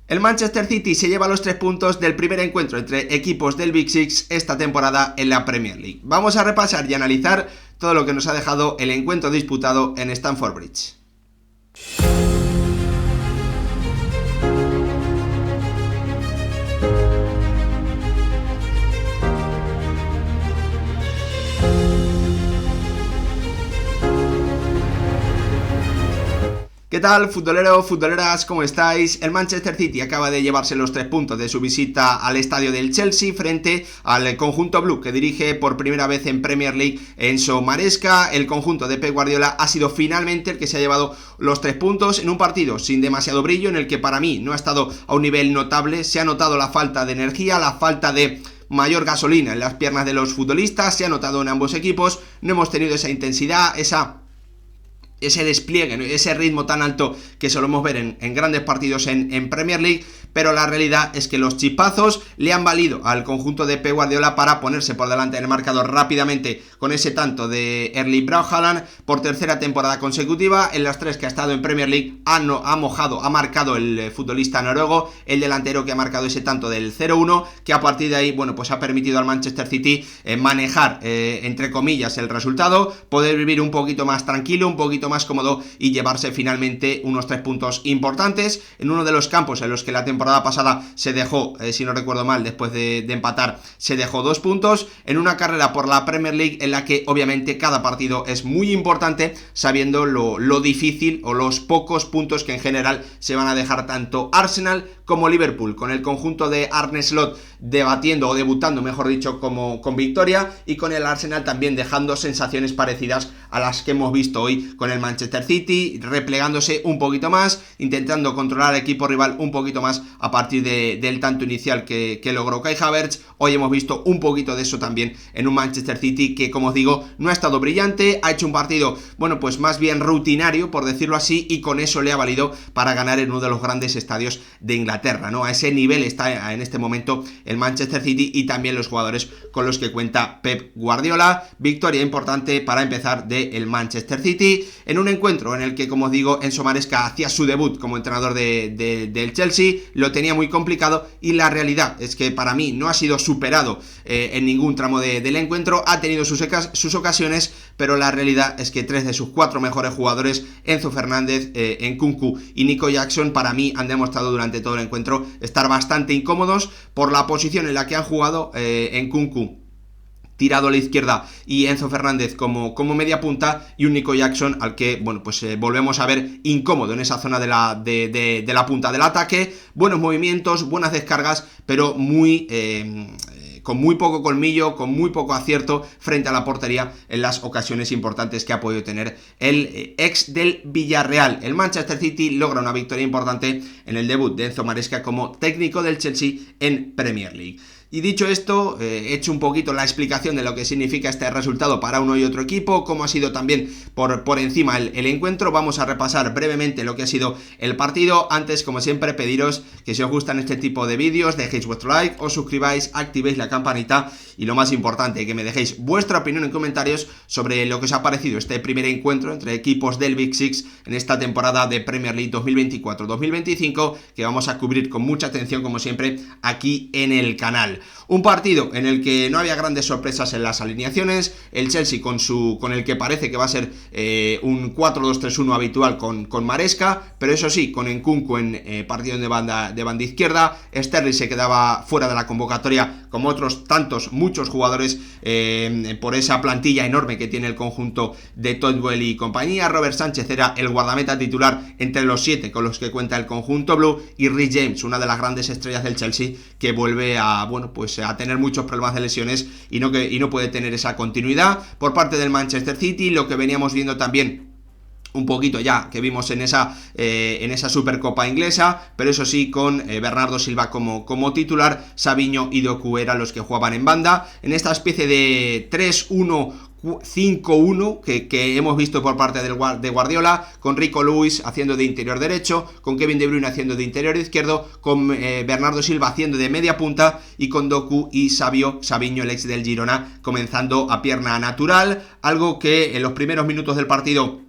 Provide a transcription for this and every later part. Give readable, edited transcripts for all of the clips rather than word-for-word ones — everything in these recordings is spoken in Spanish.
El Manchester City se lleva los 3 puntos del primer encuentro entre equipos del Big Six esta temporada en la Premier League. Vamos a repasar y analizar todo lo que nos ha dejado el encuentro disputado en Stamford Bridge. ¿Qué tal, futboleros, futboleras? ¿Cómo estáis? El Manchester City acaba de llevarse los 3 puntos de su visita al estadio del Chelsea frente al conjunto blue que dirige por primera vez en Premier League Enzo Maresca. El conjunto de Pep Guardiola ha sido finalmente el que se ha llevado los 3 puntos en un partido sin demasiado brillo, en el que para mí no ha estado a un nivel notable. Se ha notado la falta de energía, la falta de mayor gasolina en las piernas de los futbolistas, se ha notado en ambos equipos. No hemos tenido esa intensidad, ese despliegue, ese ritmo tan alto que solemos ver en grandes partidos en Premier League, pero la realidad es que los chispazos le han valido al conjunto de Pep Guardiola para ponerse por delante en el marcador rápidamente con ese tanto de Erling Braut Haaland por tercera temporada consecutiva. En las 3 que ha estado en Premier League ha marcado el futbolista noruego, el delantero que ha marcado ese tanto del 0-1, que a partir de ahí, bueno, pues ha permitido al Manchester City manejar, entre comillas, el resultado, poder vivir un poquito más tranquilo, un poquito más cómodo y llevarse finalmente unos 3 puntos importantes en uno de los campos en los que la temporada pasada se dejó, si no recuerdo mal, después de empatar, se dejó 2 puntos, en una carrera por la Premier League en la que obviamente cada partido es muy importante, sabiendo lo difícil o los pocos puntos que en general se van a dejar tanto Arsenal como Liverpool, con el conjunto de Arne Slot debutando, mejor dicho, con victoria, y con el Arsenal también dejando sensaciones parecidas a las que hemos visto hoy con el Manchester City, replegándose un poquito más, intentando controlar al equipo rival un poquito más a partir del tanto inicial que logró Kai Havertz. Hoy hemos visto un poquito de eso también en un Manchester City que, como os digo, no ha estado brillante, ha hecho un partido, bueno, pues más bien rutinario, por decirlo así, y con eso le ha valido para ganar en uno de los grandes estadios de Inglaterra, ¿no? A ese nivel está en este momento el Manchester City y también los jugadores con los que cuenta Pep Guardiola. Victoria importante para empezar del Manchester City en un encuentro en el que, como os digo, Enzo Maresca hacía su debut como entrenador del Chelsea, lo tenía muy complicado, y la realidad es que para mí no ha sido superado en ningún tramo del encuentro. Ha tenido sus ocasiones, pero la realidad es que 3 de sus 4 mejores jugadores, Enzo Fernández, Nkunku y Nico Jackson, para mí han demostrado durante todo el encuentro estar bastante incómodos por la posición en la que han jugado. Nkunku tirado a la izquierda y Enzo Fernández como media punta, y un Nico Jackson al que, bueno, pues volvemos a ver incómodo en esa zona de la punta del ataque. Buenos movimientos, buenas descargas, pero con muy poco colmillo, con muy poco acierto frente a la portería en las ocasiones importantes que ha podido tener el ex del Villarreal. El Manchester City logra una victoria importante en el debut de Enzo Maresca como técnico del Chelsea en Premier League. Y dicho esto, he hecho un poquito la explicación de lo que significa este resultado para uno y otro equipo, cómo ha sido también por encima el encuentro. Vamos a repasar brevemente lo que ha sido el partido. Antes, como siempre, pediros que si os gustan este tipo de vídeos, dejéis vuestro like, os suscribáis, activéis la campanita y, lo más importante, que me dejéis vuestra opinión en comentarios sobre lo que os ha parecido este primer encuentro entre equipos del Big Six en esta temporada de Premier League 2024-2025, que vamos a cubrir con mucha atención, como siempre, aquí en el canal. Un partido en el que no había grandes sorpresas en las alineaciones. El Chelsea con el que parece que va a ser un 4-2-3-1 habitual con Maresca, pero eso sí, con Nkunku en partido de banda izquierda. Sterling se quedaba fuera de la convocatoria, como otros tantos, muchos jugadores, por esa plantilla enorme que tiene el conjunto de Toddwell y compañía. Robert Sánchez era el guardameta titular entre los 7 con los que cuenta el conjunto blue, y Reece James, una de las grandes estrellas del Chelsea, que vuelve a tener muchos problemas de lesiones y no puede tener esa continuidad por parte del Manchester City. Lo que veníamos viendo también un poquito ya, que vimos en esa Supercopa inglesa, pero eso sí, con Bernardo Silva como titular, Savinho y Doku eran los que jugaban en banda, en esta especie de 3-1-5-1 que hemos visto por parte de Guardiola, con Rico Lewis haciendo de interior derecho, con Kevin De Bruyne haciendo de interior izquierdo, con Bernardo Silva haciendo de media punta, y con Doku y Savinho, el ex del Girona, comenzando a pierna natural, algo que en los primeros minutos del partido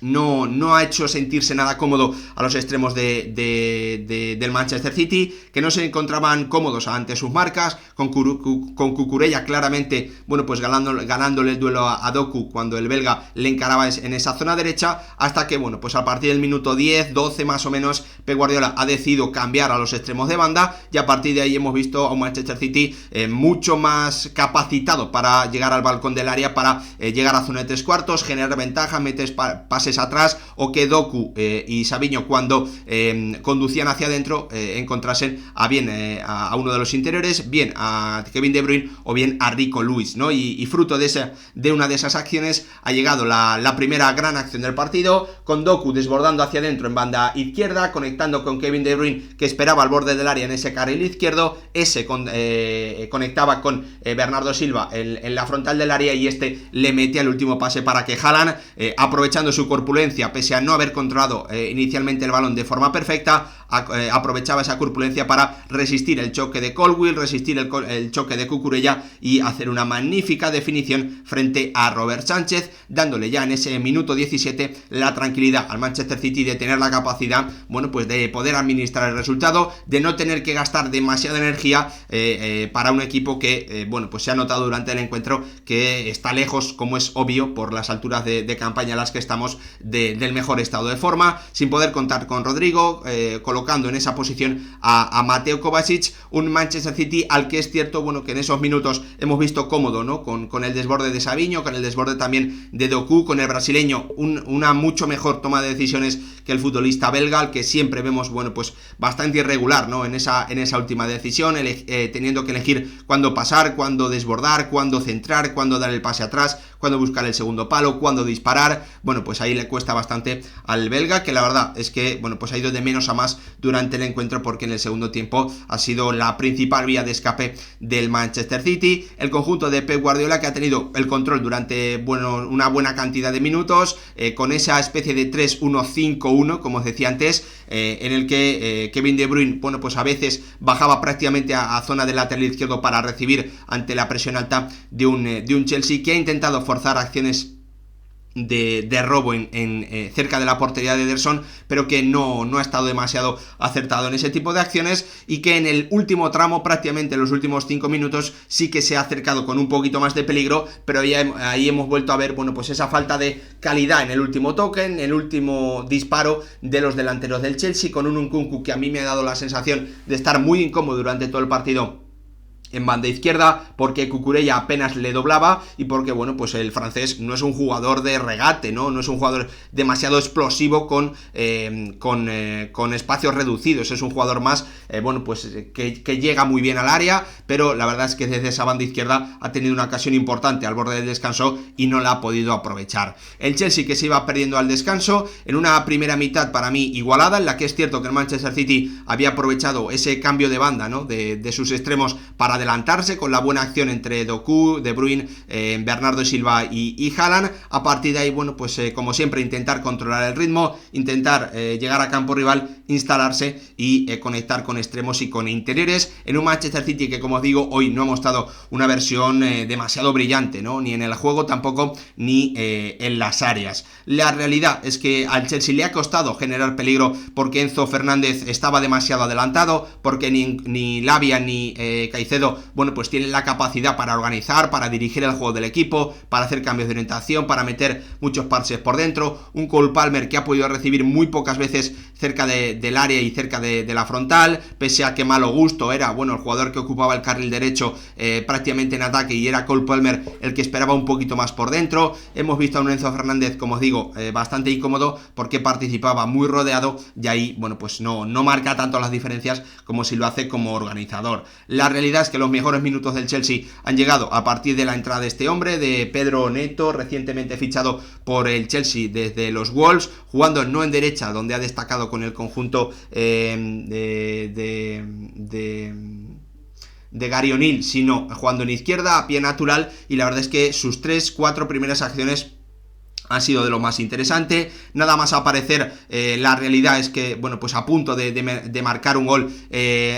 no ha hecho sentirse nada cómodo a los extremos del Manchester City, que no se encontraban cómodos ante sus marcas, con Cucurella claramente, bueno, pues ganándole el duelo a Doku cuando el belga le encaraba en esa zona derecha, hasta que, bueno, pues a partir del minuto 10, 12 más o menos, Pep Guardiola ha decidido cambiar a los extremos de banda, y a partir de ahí hemos visto a un Manchester City mucho más capacitado para llegar al balcón del área, para llegar a zona de 3/4, generar ventaja, meter pases atrás, o que Doku y Savinho, cuando conducían hacia adentro, encontrasen a uno de los interiores, bien a Kevin De Bruyne o bien a Rico Lewis, ¿no? Y fruto de una de esas acciones ha llegado la primera gran acción del partido, con Doku desbordando hacia adentro en banda izquierda, conectando con Kevin De Bruyne, que esperaba al borde del área en ese carril izquierdo, conectaba con Bernardo Silva en la frontal del área, y le metía el último pase para que Haaland, aprovechando su corpulencia, pese a no haber controlado inicialmente el balón de forma perfecta, aprovechaba esa corpulencia para resistir el choque de Colwill, resistir el choque de Cucurella y hacer una magnífica definición frente a Robert Sánchez, dándole ya en ese minuto 17 la tranquilidad al Manchester City de tener la capacidad, bueno, pues de poder administrar el resultado, de no tener que gastar demasiada energía para un equipo que, bueno, pues se ha notado durante el encuentro que está lejos, como es obvio, por las alturas de campaña a las que estamos, del mejor estado de forma, sin poder contar con Rodrigo, colocando en esa posición a Mateo Kovacic, un Manchester City al que es cierto, bueno, que en esos minutos hemos visto cómodo, ¿no? Con el desborde de Savinho, con el desborde también de Doku, con el brasileño, una mucho mejor toma de decisiones que el futbolista belga, al que siempre vemos, bueno, pues bastante irregular, ¿no? En esa última decisión, teniendo que elegir cuándo pasar, cuándo desbordar, cuándo centrar, cuándo dar el pase atrás, cuándo buscar el segundo palo, cuándo disparar. Bueno, pues ahí le cuesta bastante al belga, que la verdad es que, bueno, pues ha ido de menos a más durante el encuentro, porque en el segundo tiempo ha sido la principal vía de escape del Manchester City. El conjunto de Pep Guardiola, que ha tenido el control durante, bueno, una buena cantidad de minutos, con esa especie de 3-1-5-1, como os decía antes, en el que Kevin De Bruyne, bueno, pues a veces bajaba prácticamente a zona del lateral izquierdo para recibir ante la presión alta de un Chelsea que ha intentado forzar acciones de robo cerca de la portería de Ederson, pero que no ha estado demasiado acertado en ese tipo de acciones, y que en el último tramo, prácticamente en los últimos 5 minutos, sí que se ha acercado con un poquito más de peligro, pero ya ahí hemos vuelto a ver, bueno, pues esa falta de calidad en el último toque, en el último disparo de los delanteros del Chelsea, con un Nkunku que a mí me ha dado la sensación de estar muy incómodo durante todo el partido en banda izquierda, porque Cucurella apenas le doblaba, y porque, bueno, pues el francés no es un jugador de regate, no es un jugador demasiado explosivo con espacios reducidos, es un jugador más, bueno, pues que llega muy bien al área, pero la verdad es que desde esa banda izquierda ha tenido una ocasión importante al borde del descanso y no la ha podido aprovechar. El Chelsea, que se iba perdiendo al descanso, en una primera mitad para mí igualada, en la que es cierto que el Manchester City había aprovechado ese cambio de banda, ¿no?, de sus extremos para adelantarse, con la buena acción entre Doku, De Bruyne, Bernardo Silva y Haaland. A partir de ahí, bueno, pues como siempre, intentar controlar el ritmo, intentar llegar a campo rival, instalarse y conectar con extremos y con interiores, en un Manchester City que, como os digo, hoy no ha mostrado una versión demasiado brillante, ¿no?, ni en el juego tampoco, ni en las áreas. La realidad es que al Chelsea le ha costado generar peligro, porque Enzo Fernández estaba demasiado adelantado, porque ni Lavia ni Caicedo, bueno, pues tienen la capacidad para organizar, para dirigir el juego del equipo, para hacer cambios de orientación, para meter muchos pases por dentro. Un Cole Palmer que ha podido recibir muy pocas veces cerca del área y cerca de la frontal, pese a que Malo Gusto era, bueno, el jugador que ocupaba el carril derecho prácticamente en ataque, y era Cole Palmer el que esperaba un poquito más por dentro. Hemos visto a un Enzo Fernández, como os digo, bastante incómodo, porque participaba muy rodeado, y ahí, bueno, pues no marca tanto las diferencias como si lo hace como organizador. La realidad es que los mejores minutos del Chelsea han llegado a partir de la entrada de este hombre, de Pedro Neto, recientemente fichado por el Chelsea desde los Wolves, jugando no en derecha, donde ha destacado con el conjunto de Gary O'Neill, sino jugando en izquierda, a pie natural, y la verdad es que sus 3-4 primeras acciones ha sido de lo más interesante. Nada más aparecer, la realidad es que, bueno, pues a punto de marcar un gol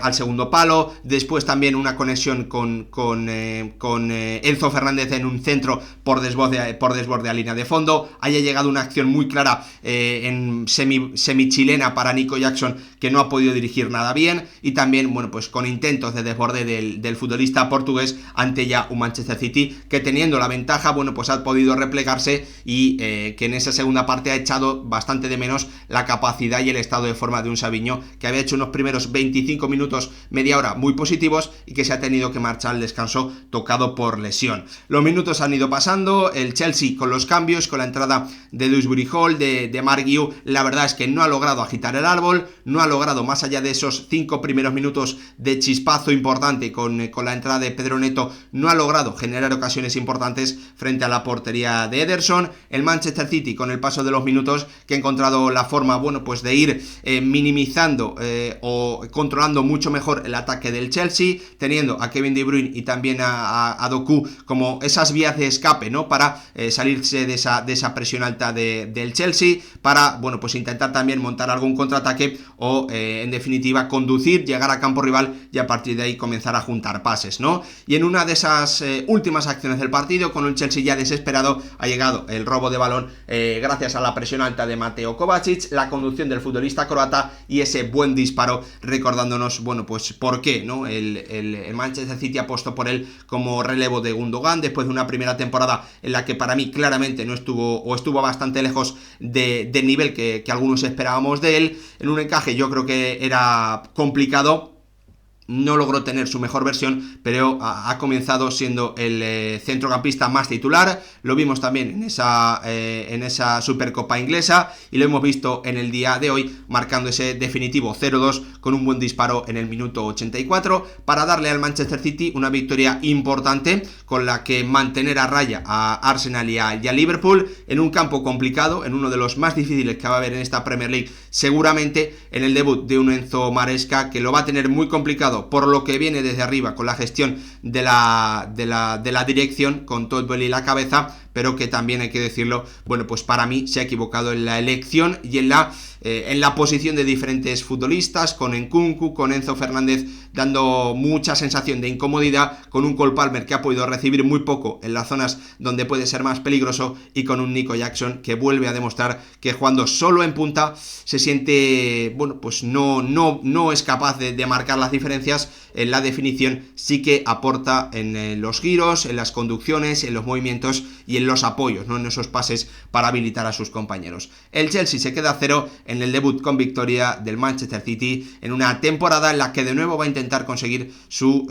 al segundo palo. Después también una conexión con Enzo Fernández en un centro por desborde a línea de fondo. Haya llegado una acción muy clara en semi-chilena para Nico Jackson, que no ha podido dirigir nada bien. Y también, bueno, pues con intentos de desborde del futbolista portugués ante ya un Manchester City que, teniendo la ventaja, bueno, pues ha podido replegarse y que en esa segunda parte ha echado bastante de menos la capacidad y el estado de forma de un Savinho, que había hecho unos primeros 25 minutos, media hora muy positivos, y que se ha tenido que marchar al descanso tocado por lesión. Los minutos han ido pasando, el Chelsea con los cambios, con la entrada de Dewsbury Hall, de Mark Guiu, la verdad es que no ha logrado agitar el árbol, no ha logrado, más allá de esos 5 primeros minutos de chispazo importante con la entrada de Pedro Neto, no ha logrado generar ocasiones importantes frente a la portería de Ederson. El Manchester City, con el paso de los minutos, que ha encontrado la forma, bueno, pues de ir minimizando o controlando mucho mejor el ataque del Chelsea, teniendo a Kevin De Bruyne y también a Doku como esas vías de escape, ¿no? Para salirse de esa presión alta del Chelsea, para, bueno, pues intentar también montar algún contraataque o, en definitiva, conducir, llegar a campo rival y a partir de ahí comenzar a juntar pases, ¿no? Y en una de esas últimas acciones del partido, con el Chelsea ya desesperado, ha llegado el robo de balón gracias a la presión alta de Mateo Kovacic, la conducción del futbolista croata y ese buen disparo, recordándonos, bueno, pues por qué, ¿no? El Manchester City apostó por él como relevo de Gundogan después de una primera temporada en la que para mí claramente no estuvo, o estuvo bastante lejos del nivel que algunos esperábamos de él. En un encaje yo creo que era complicado, no logró tener su mejor versión, pero ha comenzado siendo el centrocampista más titular. Lo vimos también en esa Supercopa inglesa y lo hemos visto en el día de hoy, marcando ese definitivo 0-2 con un buen disparo en el minuto 84 para darle al Manchester City una victoria importante con la que mantener a raya a Arsenal y a Liverpool en un campo complicado, en uno de los más difíciles que va a haber en esta Premier League, seguramente en el debut de un Enzo Maresca, que lo va a tener muy complicado por lo que viene desde arriba con la gestión de la dirección, con Todd Boehly y la cabeza, pero que también hay que decirlo, bueno, pues para mí se ha equivocado en la elección y en la posición de diferentes futbolistas, con Nkunku, con Enzo Fernández dando mucha sensación de incomodidad, con un Cole Palmer que ha podido recibir muy poco en las zonas donde puede ser más peligroso, y con un Nico Jackson que vuelve a demostrar que jugando solo en punta se siente, bueno, pues no es capaz de marcar las diferencias. En la definición sí que aporta en los giros, en las conducciones, en los movimientos y en los apoyos, ¿no? En esos pases para habilitar a sus compañeros. El Chelsea se queda a cero en el debut con victoria del Manchester City, en una temporada en la que de nuevo va a intentar conseguir su,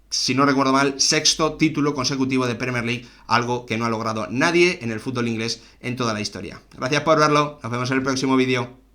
si no recuerdo mal, sexto título consecutivo de Premier League, algo que no ha logrado nadie en el fútbol inglés en toda la historia. Gracias por verlo, nos vemos en el próximo vídeo.